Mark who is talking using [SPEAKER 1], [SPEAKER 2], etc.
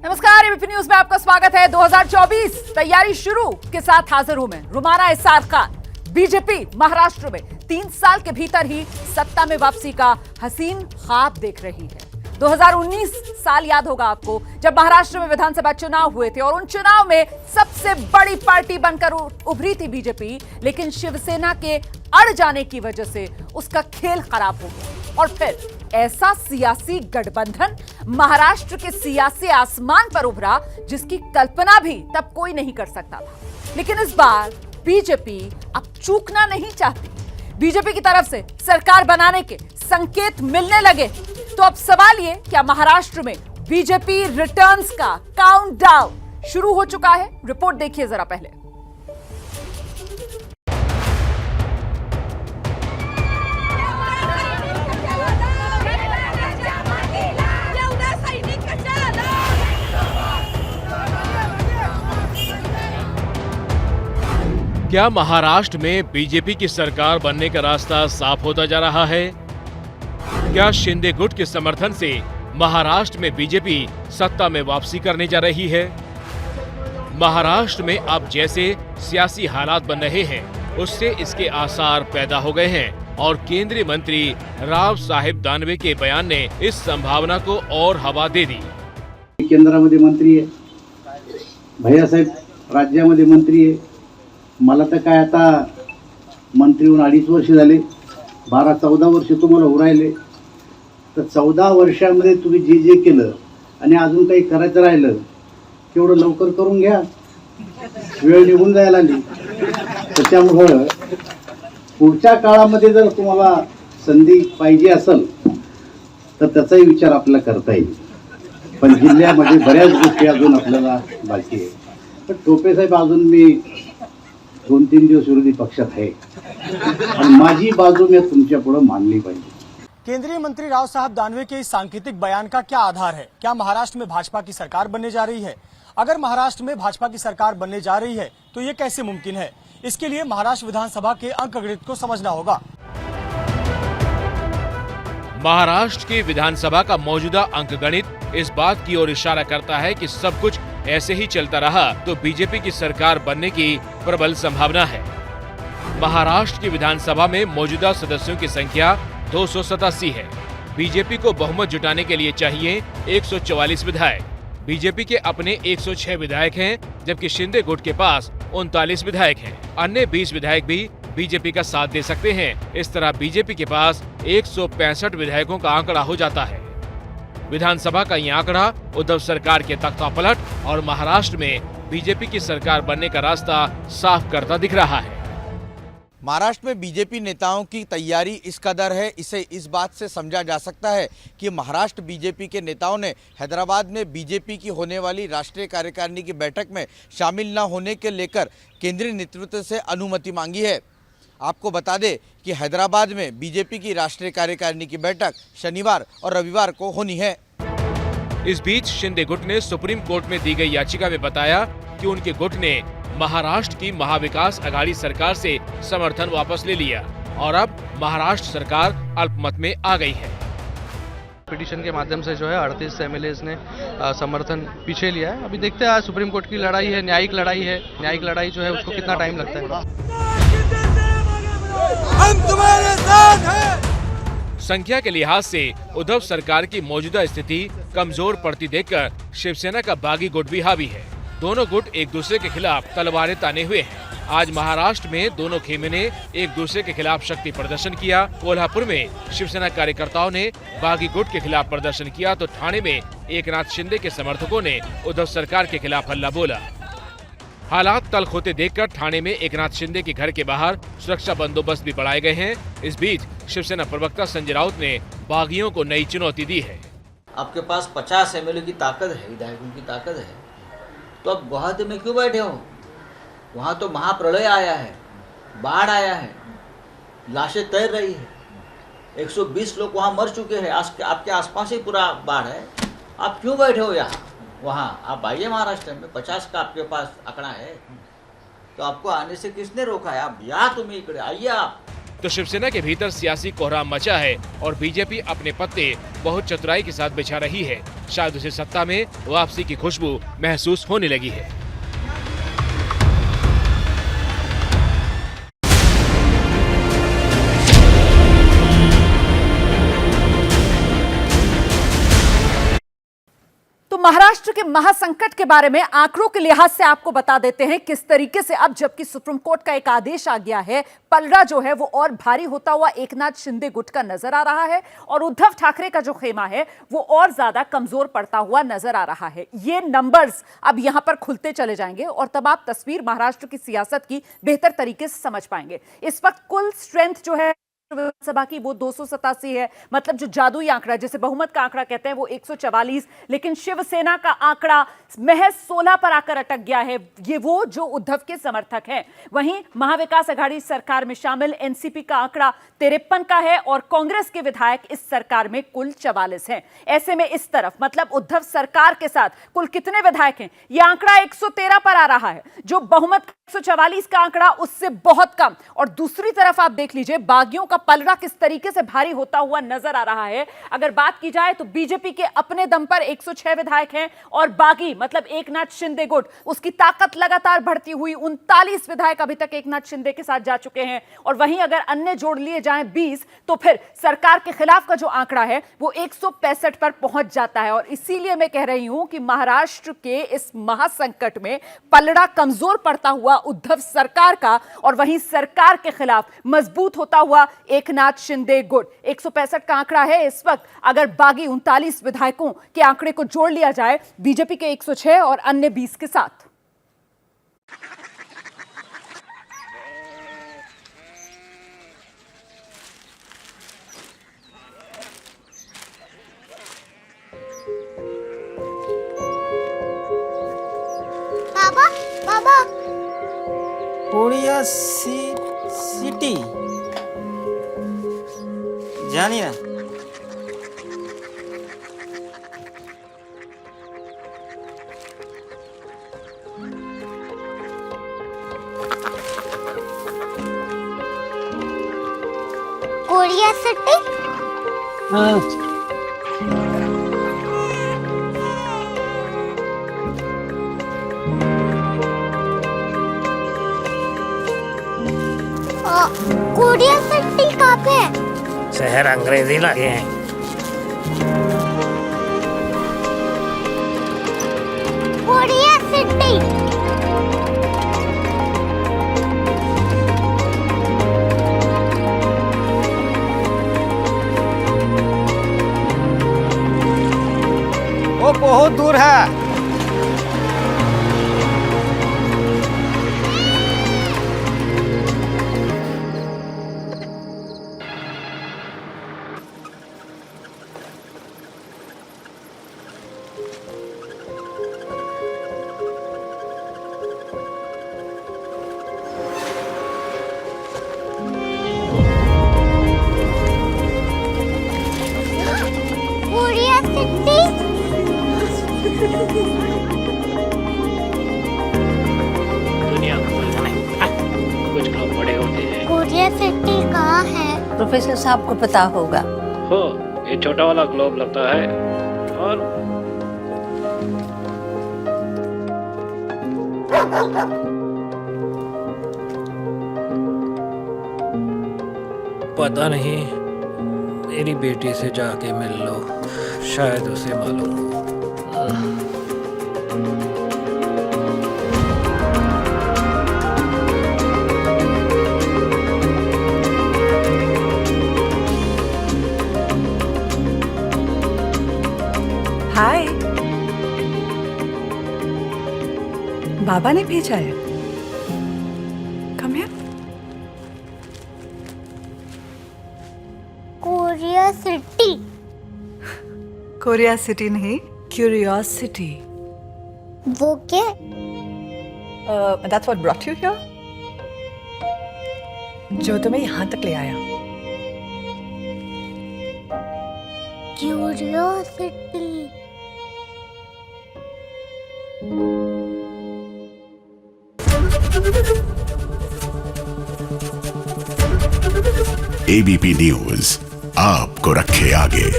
[SPEAKER 1] नमस्कार, ABP news में आपका स्वागत है। 2024 तैयारी शुरू के साथ हाजिर हूं मैं रुमाना इसार खान। बीजेपी महाराष्ट्र में 3 साल के भीतर ही सत्ता में वापसी का हसीन ख्वाब देख रही है। 2019 साल याद होगा आपको, जब महाराष्ट्र में विधानसभा चुनाव हुए थे और उन चुनाव में सबसे बड़ी पार्टी बनकर उभरी थी बीजेपी, लेकिन शिवसेना के अड़ जाने की वजह से उसका खेल खराब हो गया और फिर ऐसा सियासी गठबंधन महाराष्ट्र के सियासी आसमान पर उभरा जिसकी कल्पना भी तब कोई नहीं कर सकता था। लेकिन इस बार बीजेपी अब चूकना नहीं चाहती। बीजेपी की तरफ से सरकार बनाने के संकेत मिलने लगे। तो अब सवाल ये, क्या महाराष्ट्र में बीजेपी रिटर्न्स का काउंटडाउन शुरू हो चुका है? रिपोर्ट देखिए जरा पहले।
[SPEAKER 2] क्या महाराष्ट्र में बीजेपी की सरकार बनने का रास्ता साफ होता जा रहा है? क्या शिंदे गुट के समर्थन से महाराष्ट्र में बीजेपी सत्ता में वापसी करने जा रही है? महाराष्ट्र में अब जैसे सियासी हालात बन रहे हैं, उससे इसके आसार पैदा हो गए हैं और केंद्रीय मंत्री राव साहेब दानवे के बयान ने इस संभावना को और हवा दे दी।
[SPEAKER 3] केंद्रामध्ये मंत्री आहे, भैयासाहेब राज्यामध्ये मंत्री आहे। मला तर काय आता मंत्री होऊन 2.5 वर्ष झाले, 12-14 वर्ष तुम्हाला उरायले, तर 14 वर्षांमध्ये तुम्ही जे जे केलं आणि अजून काही करायचं राहिलं तेवढं लवकर करून घ्या, वेळ निघून जायला लागली। त्याच्यामुळे पुढच्या काळामध्ये जर तुम्हाला संधी पाहिजे असेल तर त्याचाही विचार आपल्याला करता येईल। पण जिल्ह्यामध्ये बऱ्याच गोष्टी अजून आपल्याला बाकी आहे। पण टोपे साहेब, अजून मी 2-3 दिवस विरोधी पक्षात आहे आणि माझी बाजू मी तुमच्या पुढे मांडली पाहिजे।
[SPEAKER 4] केंद्रीय मंत्री राव साहब दानवे के इस सांकेतिक बयान का क्या आधार है? क्या महाराष्ट्र में भाजपा की सरकार बनने जा रही है? अगर महाराष्ट्र में भाजपा की सरकार बनने जा रही है तो ये कैसे मुमकिन है? इसके लिए महाराष्ट्र विधानसभा के अंकगणित को समझना होगा।
[SPEAKER 2] महाराष्ट्र की विधानसभा का मौजूदा अंकगणित इस बात की ओर इशारा करता है कि सब कुछ ऐसे ही चलता रहा तो बीजेपी की सरकार बनने की प्रबल संभावना है। महाराष्ट्र की विधानसभा में मौजूदा सदस्यों की संख्या 287 है। बीजेपी को बहुमत जुटाने के लिए चाहिए 144 विधायक। बीजेपी के अपने 106 विधायक हैं, जबकि शिंदे गुट के पास 39 विधायक हैं। अन्य 20 विधायक भी बीजेपी का साथ दे सकते हैं। इस तरह बीजेपी के पास 165 विधायकों का आंकड़ा हो जाता है। विधानसभा का ये आंकड़ा उद्धव सरकार के तख्तापलट और महाराष्ट्र में बीजेपी की सरकार बनने का रास्ता साफ करता दिख रहा है।
[SPEAKER 5] महाराष्ट्र में बीजेपी नेताओं की तैयारी इस कदर है, इसे इस बात से समझा जा सकता है कि महाराष्ट्र बीजेपी के नेताओं ने हैदराबाद में बीजेपी की होने वाली राष्ट्रीय कार्यकारिणी की बैठक में शामिल न होने के लेकर केंद्रीय नेतृत्व से अनुमति मांगी है। आपको बता दें कि हैदराबाद में बीजेपी की राष्ट्रीय कार्यकारिणी की बैठक शनिवार और रविवार को होनी है।
[SPEAKER 2] इस बीच शिंदे गुट ने सुप्रीम कोर्ट में दी गई याचिका में बताया कि उनके गुट ने महाराष्ट्र की महाविकास अघाड़ी सरकार से समर्थन वापस ले लिया और अब महाराष्ट्र सरकार अल्पमत में आ गई है।
[SPEAKER 6] पिटीशन के माध्यम से जो है 38 एमएलएज ने समर्थन पीछे लिया है। अभी देखते हैं, आज सुप्रीम कोर्ट की लड़ाई है, न्यायिक लड़ाई है। न्यायिक लड़ाई जो है उसको कितना टाइम लगता है।
[SPEAKER 5] हम तुम्हारे साथ हैं।
[SPEAKER 2] संख्या के लिहाज से उद्धव सरकार की मौजूदा स्थिति कमजोर पड़ती देखकर शिवसेना का बागी गुट भी हावी है। दोनों गुट एक दूसरे के खिलाफ तलवारें ताने हुए हैं। आज महाराष्ट्र में दोनों खेमे ने एक दूसरे के खिलाफ शक्ति प्रदर्शन किया। कोल्हापुर में शिवसेना कार्यकर्ताओं ने बागी गुट के खिलाफ प्रदर्शन किया तो ठाणे में एकनाथ शिंदे के समर्थकों ने उद्धव सरकार के खिलाफ हल्ला बोला। हालात तल्ख होते देखकर ठाणे में एकनाथ शिंदे के घर के बाहर सुरक्षा बंदोबस्त भी बढ़ाए गए हैं। इस बीच शिवसेना प्रवक्ता संजय राउत ने बागियों को नई चुनौती दी है।
[SPEAKER 7] आपके पास 50 एमएलए की ताकत है, विधायकों की ताकत है, तो अब गुवाहाटी में क्यों बैठे हो? वहाँ तो महाप्रलय आया है, बाढ़ आया है, लाशें तैर रही है, 120 लोग वहाँ मर चुके हैं, आपके आसपास ही पूरा बाढ़ है। आप क्यों बैठे हो यहाँ? वहाँ आप आइए महाराष्ट्र में, 50 का आपके पास आंकड़ा है, तो आपको आने से किसने रोका है? आप या तुम्हें इकडे आइए, आप
[SPEAKER 2] तो शिवसेना के भीतर सियासी कोहराम मचा है और बीजेपी अपने पत्ते बहुत चतुराई के साथ बिछा रही है। शायद उसे सत्ता में वापसी की खुशबू महसूस होने लगी है।
[SPEAKER 1] तो महाराष्ट्र के महासंकट के बारे में आंकड़ों के लिहाज से आपको बता देते हैं किस तरीके से अब जबकि सुप्रीम कोर्ट का एक आदेश आ गया है, पलड़ा जो है वो और भारी होता हुआ एकनाथ शिंदे गुट का नजर आ रहा है और उद्धव ठाकरे का जो खेमा है वो और ज्यादा कमजोर पड़ता हुआ नजर आ रहा है। ये नंबर्स अब यहां पर खुलते चले जाएंगे और तब आप तस्वीर महाराष्ट्र की सियासत की बेहतर तरीके से समझ पाएंगे। इस वक्त कुल स्ट्रेंथ जो है विधानसभा की वो 287 है, मतलब जो जादुई आंकड़ा जिसे बहुमत का आंकड़ा कहते हैं वो 144, लेकिन शिवसेना का आंकड़ा महज 16 पर आकर अटक गया है। ये वो जो उद्धव के समर्थक हैं। वहीं महाविकास अघाड़ी सरकार में शामिल एनसीपी का आंकड़ा 53 का है और कांग्रेस के विधायक इस सरकार में कुल 44 हैं। ऐसे में इस तरफ मतलब उद्धव सरकार के साथ कुल कितने विधायक हैं, यह आंकड़ा 113 पर आ रहा है, जो बहुमत 144 का आंकड़ा उससे बहुत कम। और दूसरी तरफ आप देख लीजिए बागियों का पलड़ा किस तरीके से भारी होता हुआ नजर आ रहा है। अगर बात की जाए तो बीजेपी के अपने दम पर 106 विधायक हैं और बागी मतलब एकनाथ शिंदे गुट उसकी ताकत लगातार बढ़ती हुई 39 विधायक अभी तक एकनाथ शिंदे के साथ जा चुके हैं। और वहीं अगर अन्य जोड़ लिए जाएं 20 तो फिर सरकार के खिलाफ का जो आंकड़ा है वो 165 पर पहुंच जाता है। और इसीलिए मैं कह रही हूं कि महाराष्ट्र के इस महासंकट में पलड़ा कमजोर पड़ता हुआ उद्धव सरकार का और वहीं सरकार के खिलाफ मजबूत होता हुआ एकनाथ शिंदे गुट। 165 का आंकड़ा है इस वक्त। अगर बागी 39 विधायकों के आंकड़े को जोड़ लिया जाए बीजेपी के 106 और अन्य 20 के साथ।
[SPEAKER 8] बाबा बाबा
[SPEAKER 9] कोरिया सिटी জানি না
[SPEAKER 8] कोरिया सिटी कोरिया सिटी कहाँ पे है?
[SPEAKER 9] शहर अंग्रेजी लगे हैं।
[SPEAKER 8] कोरिया सिटी
[SPEAKER 9] वो बहुत दूर है।
[SPEAKER 8] कोरिया सिटी
[SPEAKER 10] दुनिया कुछ लोग बड़े होते हैं।
[SPEAKER 8] कोरिया सिटी कहाँ है?
[SPEAKER 11] प्रोफेसर साहब को पता होगा।
[SPEAKER 10] हो ये छोटा वाला ग्लोब लगता है और
[SPEAKER 12] पता नहीं, मेरी बेटी से जाके मिल लो, शायद उसे मालूम हो।
[SPEAKER 11] हाय, बाबा ने भेजा है। Come here.
[SPEAKER 8] Korea city
[SPEAKER 11] Korea city नहीं, क्यूरियोसिटी।
[SPEAKER 8] वो क्या?
[SPEAKER 11] That's what brought you here? जो तुम्हें यहाँ तक ले आया।
[SPEAKER 8] क्यूरियोसिटी
[SPEAKER 13] एबीपी न्यूज आपको रखे आगे।